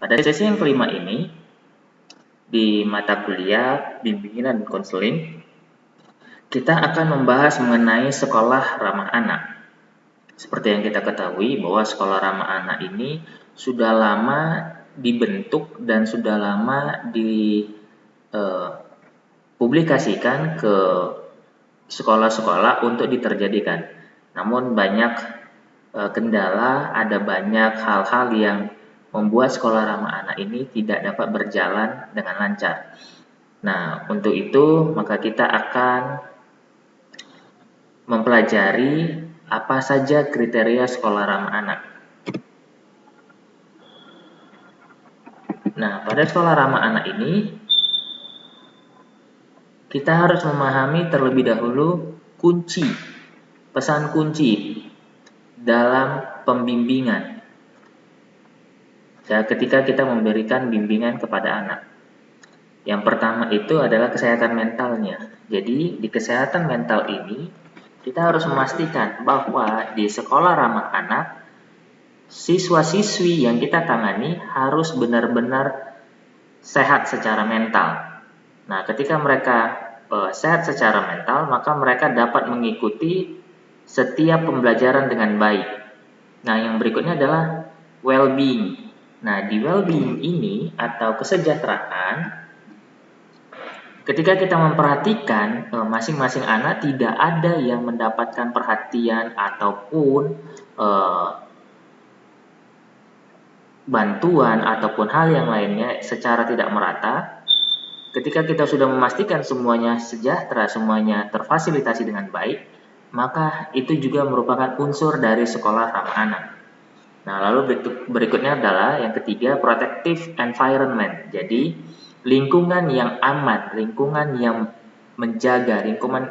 Pada sesi yang kelima ini, di mata kuliah bimbingan dan konseling, kita akan membahas mengenai sekolah ramah anak. Seperti yang kita ketahui bahwa sekolah ramah anak ini sudah lama dibentuk dan sudah lama dipublikasikan ke sekolah-sekolah untuk diterjadikan. Namun banyak kendala, ada banyak hal-hal yang membuat sekolah ramah anak ini tidak dapat berjalan dengan lancar. Nah, untuk itu maka kita akan mempelajari apa saja kriteria sekolah ramah anak. Nah, pada sekolah ramah anak ini kita harus memahami terlebih dahulu pesan kunci dalam pembimbingan. Ya, ketika kita memberikan bimbingan kepada anak. Yang pertama itu adalah kesehatan mentalnya. Jadi, di kesehatan mental ini kita harus memastikan bahwa di sekolah ramah anak siswa-siswi yang kita tangani harus benar-benar sehat secara mental. Nah, ketika mereka sehat secara mental, maka mereka dapat mengikuti setiap pembelajaran dengan baik. Nah, yang berikutnya adalah well-being. Nah, di well-being ini atau kesejahteraan, ketika kita memperhatikan masing-masing anak tidak ada yang mendapatkan perhatian ataupun bantuan ataupun hal yang lainnya secara tidak merata, ketika kita sudah memastikan semuanya sejahtera, semuanya terfasilitasi dengan baik, maka itu juga merupakan unsur dari sekolah ramah anak. Nah, lalu berikutnya adalah yang ketiga, protective environment. Jadi, lingkungan yang aman, lingkungan yang menjaga,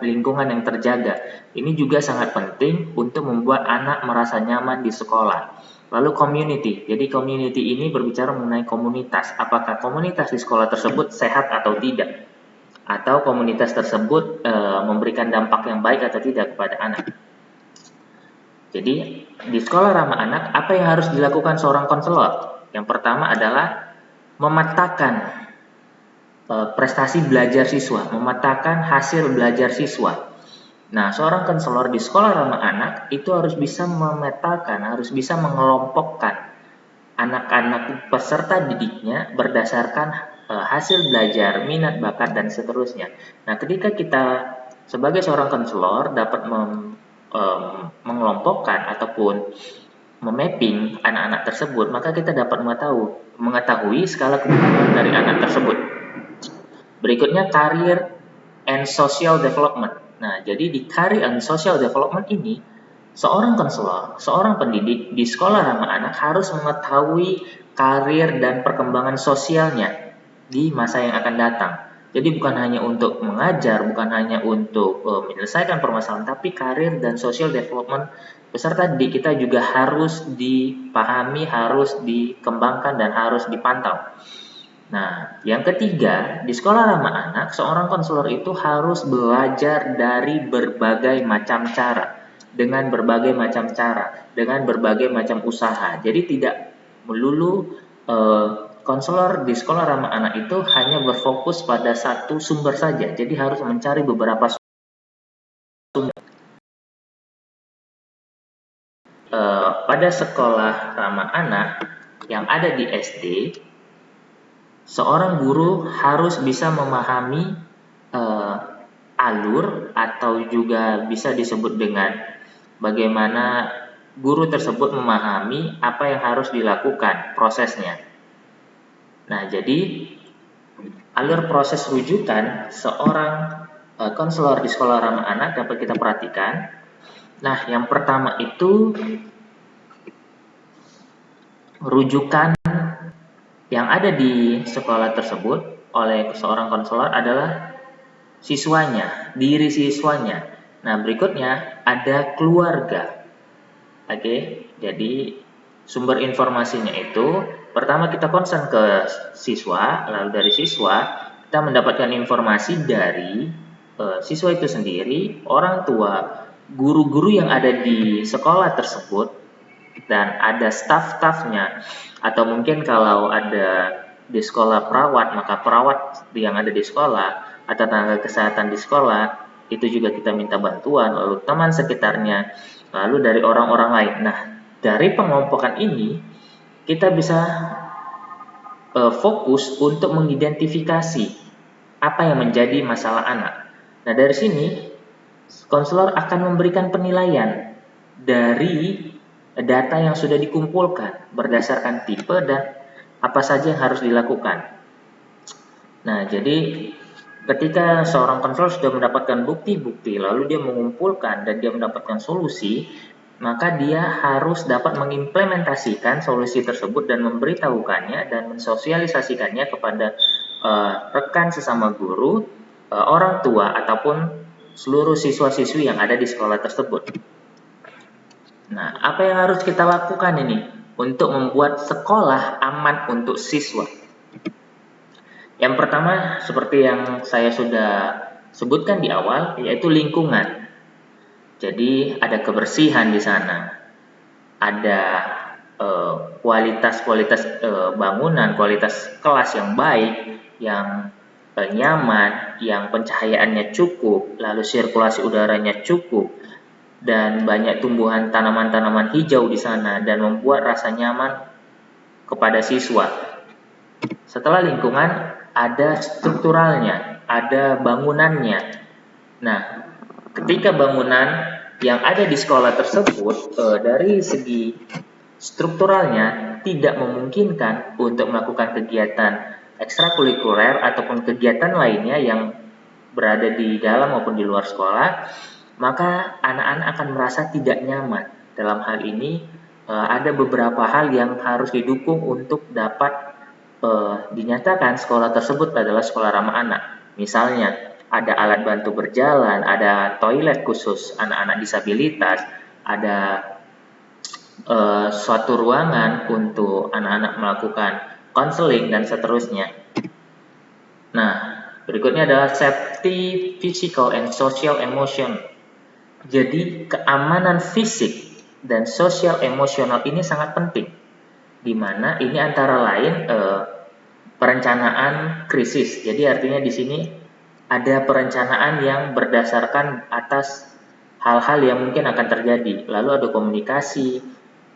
lingkungan yang terjaga. Ini juga sangat penting untuk membuat anak merasa nyaman di sekolah. Lalu community. Jadi community ini berbicara mengenai komunitas. Apakah komunitas di sekolah tersebut sehat atau tidak? Atau komunitas tersebut memberikan dampak yang baik atau tidak kepada anak? Jadi, di sekolah ramah anak, apa yang harus dilakukan seorang konselor? Yang pertama adalah memetakan prestasi belajar siswa, memetakan hasil belajar siswa. Nah, seorang konselor di sekolah ramah anak itu harus bisa memetakan, harus bisa mengelompokkan anak-anak peserta didiknya berdasarkan hasil belajar, minat, bakat, dan seterusnya. Nah, ketika kita sebagai seorang konselor dapat mengelompokkan ataupun memapping anak-anak tersebut, maka kita dapat mengetahui skala kebutuhan dari anak tersebut. Berikutnya, career and social development. Nah, jadi di career and social development ini, seorang konselor, seorang pendidik di sekolah ramah anak harus mengetahui karir dan perkembangan sosialnya di masa yang akan datang. Jadi bukan hanya untuk mengajar, bukan hanya untuk menyelesaikan permasalahan, tapi karir dan social development peserta didik kita juga harus dipahami, harus dikembangkan, dan harus dipantau. Nah, yang ketiga, di sekolah ramah anak, seorang konselor itu harus belajar dari berbagai macam cara, dengan berbagai macam usaha. Jadi tidak melulu konselor di sekolah ramah anak itu hanya berfokus pada satu sumber saja. Jadi harus mencari beberapa sumber. Pada sekolah ramah anak yang ada di SD, seorang guru harus bisa memahami alur atau juga bisa disebut dengan bagaimana guru tersebut memahami apa yang harus dilakukan prosesnya. Nah, jadi alur proses rujukan seorang konselor di sekolah ramah anak dapat kita perhatikan. Nah, yang pertama itu rujukan yang ada di sekolah tersebut oleh seorang konselor adalah siswanya, diri siswanya. Nah, berikutnya ada keluarga. Oke, jadi sumber informasinya itu pertama kita concern ke siswa, lalu dari siswa kita mendapatkan informasi dari siswa itu sendiri, orang tua, guru-guru yang ada di sekolah tersebut, dan ada staf-stafnya, atau mungkin kalau ada di sekolah perawat, maka perawat yang ada di sekolah atau tenaga kesehatan di sekolah itu juga kita minta bantuan, lalu teman sekitarnya, lalu dari orang-orang lain. Nah, dari pengelompokan ini kita bisa fokus untuk mengidentifikasi apa yang menjadi masalah anak. Nah, dari sini konselor akan memberikan penilaian dari data yang sudah dikumpulkan berdasarkan tipe dan apa saja yang harus dilakukan. Nah, jadi ketika seorang konselor sudah mendapatkan bukti-bukti, lalu dia mengumpulkan dan dia mendapatkan solusi, maka dia harus dapat mengimplementasikan solusi tersebut dan memberitahukannya dan mensosialisasikannya kepada rekan sesama guru, orang tua, ataupun seluruh siswa-siswi yang ada di sekolah tersebut. Nah, apa yang harus kita lakukan ini untuk membuat sekolah aman untuk siswa? Yang pertama, seperti yang saya sudah sebutkan di awal, yaitu lingkungan. Jadi ada kebersihan di sana, ada kualitas bangunan, kualitas kelas yang baik, yang nyaman, yang pencahayaannya cukup, lalu sirkulasi udaranya cukup, dan banyak tumbuhan tanaman-tanaman hijau di sana dan membuat rasa nyaman kepada siswa. Setelah lingkungan, ada strukturalnya, ada bangunannya. Nah, ketika bangunan yang ada di sekolah tersebut dari segi strukturalnya tidak memungkinkan untuk melakukan kegiatan ekstrakurikuler ataupun kegiatan lainnya yang berada di dalam maupun di luar sekolah, maka anak-anak akan merasa tidak nyaman. Dalam hal ini ada beberapa hal yang harus didukung untuk dapat dinyatakan sekolah tersebut adalah sekolah ramah anak. Misalnya ada alat bantu berjalan, ada toilet khusus anak-anak disabilitas, ada suatu ruangan untuk anak-anak melakukan konseling dan seterusnya. Nah, berikutnya adalah safety physical and social emotion. Jadi keamanan fisik dan sosial emosional ini sangat penting, di mana ini antara lain perencanaan krisis. Jadi artinya di sini ada perencanaan yang berdasarkan atas hal-hal yang mungkin akan terjadi. Lalu ada komunikasi,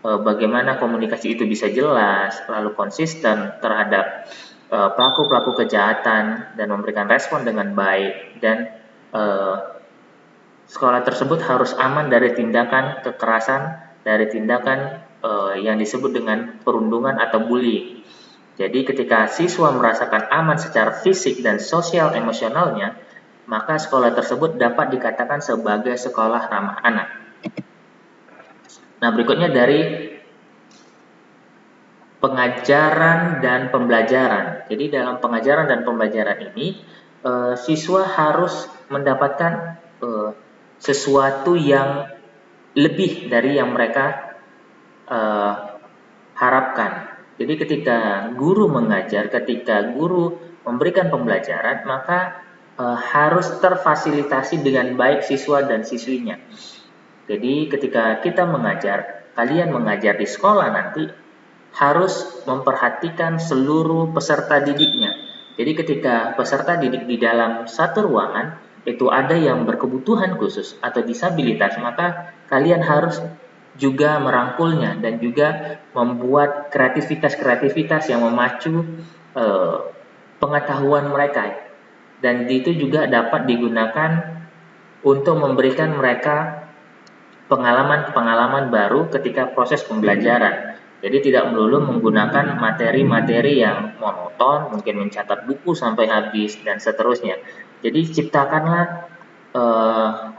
bagaimana komunikasi itu bisa jelas, lalu konsisten terhadap pelaku-pelaku kejahatan dan memberikan respon dengan baik, dan sekolah tersebut harus aman dari tindakan kekerasan, dari tindakan yang disebut dengan perundungan atau bullying. Jadi ketika siswa merasakan aman secara fisik dan sosial emosionalnya, maka sekolah tersebut dapat dikatakan sebagai sekolah ramah anak. Nah, berikutnya dari pengajaran dan pembelajaran. Jadi dalam pengajaran dan pembelajaran ini, siswa harus mendapatkan sesuatu yang lebih dari yang mereka harapkan. Jadi ketika guru mengajar, ketika guru memberikan pembelajaran, maka harus terfasilitasi dengan baik siswa dan siswinya. Jadi ketika kita mengajar, kalian mengajar di sekolah nanti harus memperhatikan seluruh peserta didiknya. Jadi ketika peserta didik di dalam satu ruangan itu ada yang berkebutuhan khusus atau disabilitas, maka kalian harus juga merangkulnya dan juga membuat kreativitas-kreativitas yang memacu pengetahuan mereka, dan itu juga dapat digunakan untuk memberikan mereka pengalaman-pengalaman baru ketika proses pembelajaran. Jadi tidak melulu menggunakan materi-materi yang monoton, mungkin mencatat buku sampai habis dan seterusnya. Jadi ciptakanlah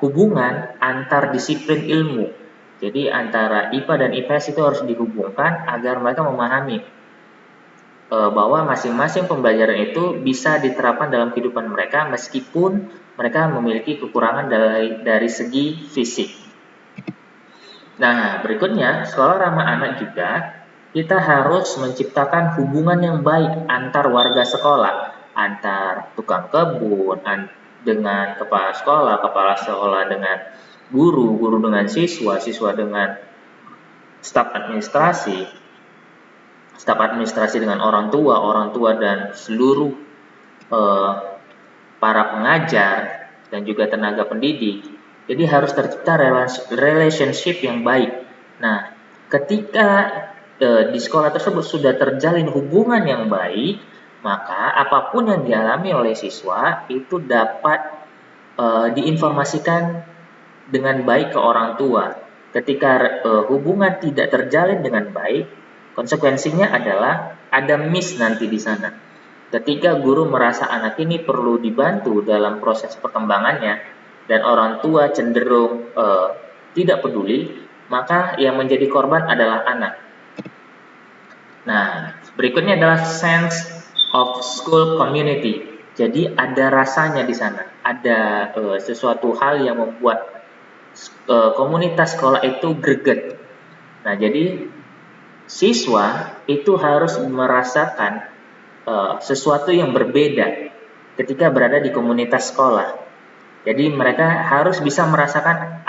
hubungan antar disiplin ilmu. Jadi antara IPA dan IPS itu harus dihubungkan agar mereka memahami bahwa masing-masing pembelajaran itu bisa diterapkan dalam kehidupan mereka meskipun mereka memiliki kekurangan dari segi fisik. Nah, berikutnya, sekolah ramah anak juga kita harus menciptakan hubungan yang baik antar warga sekolah, antar tukang kebun dengan kepala sekolah dengan guru, guru dengan siswa, siswa dengan staf administrasi dengan orang tua dan seluruh para pengajar dan juga tenaga pendidik. Jadi harus tercipta relationship yang baik. Nah, ketika di sekolah tersebut sudah terjalin hubungan yang baik, maka apapun yang dialami oleh siswa itu dapat diinformasikan dengan baik ke orang tua. Ketika hubungan tidak terjalin dengan baik, konsekuensinya adalah ada miss nanti di sana. Ketika guru merasa anak ini perlu dibantu dalam proses perkembangannya dan orang tua cenderung tidak peduli, maka yang menjadi korban adalah anak. Nah, berikutnya adalah sense of school community. Jadi ada rasanya di sana, ada sesuatu hal yang membuat komunitas sekolah itu greget. Nah, jadi siswa itu harus merasakan sesuatu yang berbeda ketika berada di komunitas sekolah. Jadi mereka harus bisa merasakan,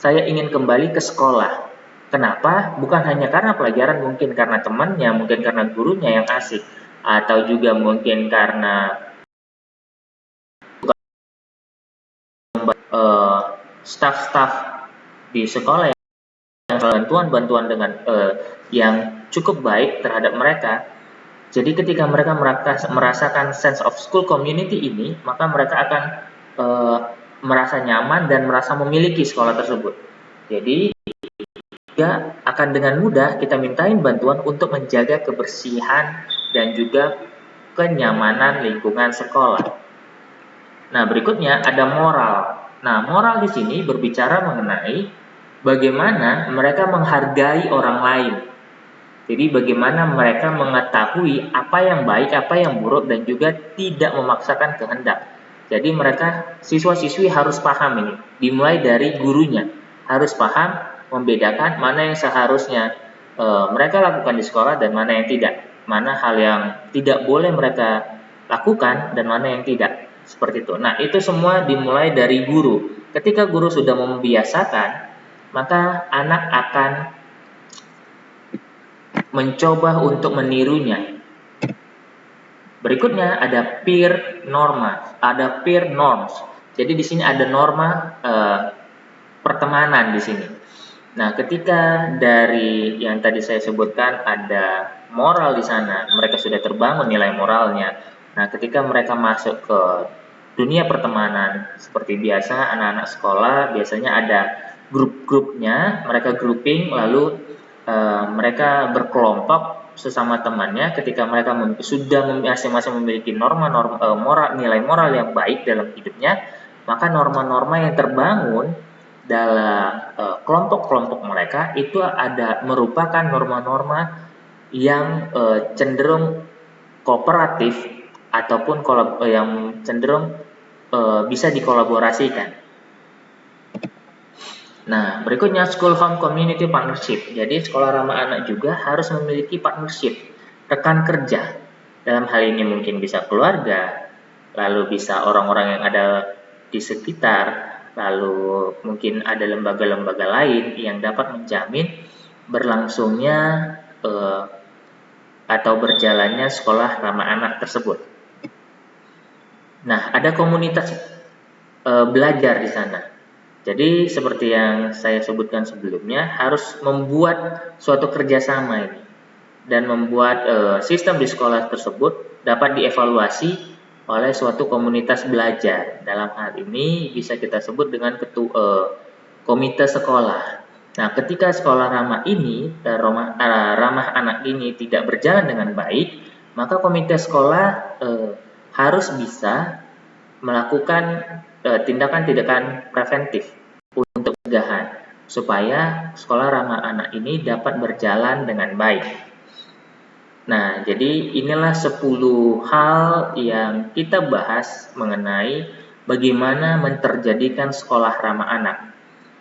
saya ingin kembali ke sekolah. Kenapa? Bukan hanya karena pelajaran, mungkin karena temannya, mungkin karena gurunya yang asik, atau juga mungkin karena staf-staf di sekolah yang bantuan dengan yang cukup baik terhadap mereka. Jadi ketika mereka merasakan sense of school community ini, maka mereka akan merasa nyaman dan merasa memiliki sekolah tersebut. Jadi juga akan dengan mudah kita mintain bantuan untuk menjaga kebersihan dan juga kenyamanan lingkungan sekolah. Nah, berikutnya ada moral. Nah, moral di sini berbicara mengenai bagaimana mereka menghargai orang lain. Jadi bagaimana mereka mengetahui apa yang baik, apa yang buruk, dan juga tidak memaksakan kehendak. Jadi mereka, siswa-siswi harus paham ini, dimulai dari gurunya. Harus paham, membedakan mana yang seharusnya mereka lakukan di sekolah dan mana yang tidak. Mana hal yang tidak boleh mereka lakukan dan mana yang tidak. Seperti itu. Nah, itu semua dimulai dari guru. Ketika guru sudah membiasakan, maka anak akan mencoba untuk menirunya. Berikutnya ada peer norms. Jadi di sini ada norma pertemanan di sini. Nah, ketika dari yang tadi saya sebutkan ada moral di sana, mereka sudah terbangun nilai moralnya. Nah, ketika mereka masuk ke dunia pertemanan, seperti biasa anak-anak sekolah biasanya ada grup-grupnya, mereka grouping, lalu mereka berkelompok sesama temannya. Ketika mereka sudah masing-masing memiliki nilai moral yang baik dalam hidupnya, maka norma-norma yang terbangun dalam kelompok-kelompok mereka itu merupakan norma-norma yang cenderung kooperatif ataupun yang cenderung bisa dikolaborasikan. Nah, berikutnya school home community partnership. Jadi sekolah ramah anak juga harus memiliki partnership, rekan kerja. Dalam hal ini mungkin bisa keluarga, lalu bisa orang-orang yang ada di sekitar, lalu mungkin ada lembaga-lembaga lain yang dapat menjamin berlangsungnya atau berjalannya sekolah ramah anak tersebut. Nah, ada komunitas belajar di sana. Jadi seperti yang saya sebutkan sebelumnya, harus membuat suatu kerjasama ini dan membuat sistem di sekolah tersebut dapat dievaluasi oleh suatu komunitas belajar. Dalam hal ini bisa kita sebut dengan komite sekolah. Nah, ketika sekolah ramah anak ini tidak berjalan dengan baik, maka komite sekolah harus bisa melakukan tindakan-tindakan preventif untuk pencegahan supaya sekolah ramah anak ini dapat berjalan dengan baik. Nah, jadi inilah 10 hal yang kita bahas mengenai bagaimana menterjadikan sekolah ramah anak.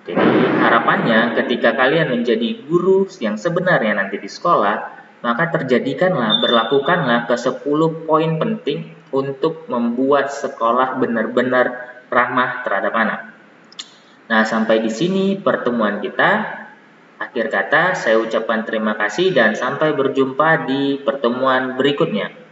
Jadi harapannya ketika kalian menjadi guru yang sebenarnya nanti di sekolah, maka berlakukanlah ke 10 poin penting untuk membuat sekolah benar-benar ramah terhadap anak. Nah, sampai di sini pertemuan kita. Akhir kata, saya ucapkan terima kasih dan sampai berjumpa di pertemuan berikutnya.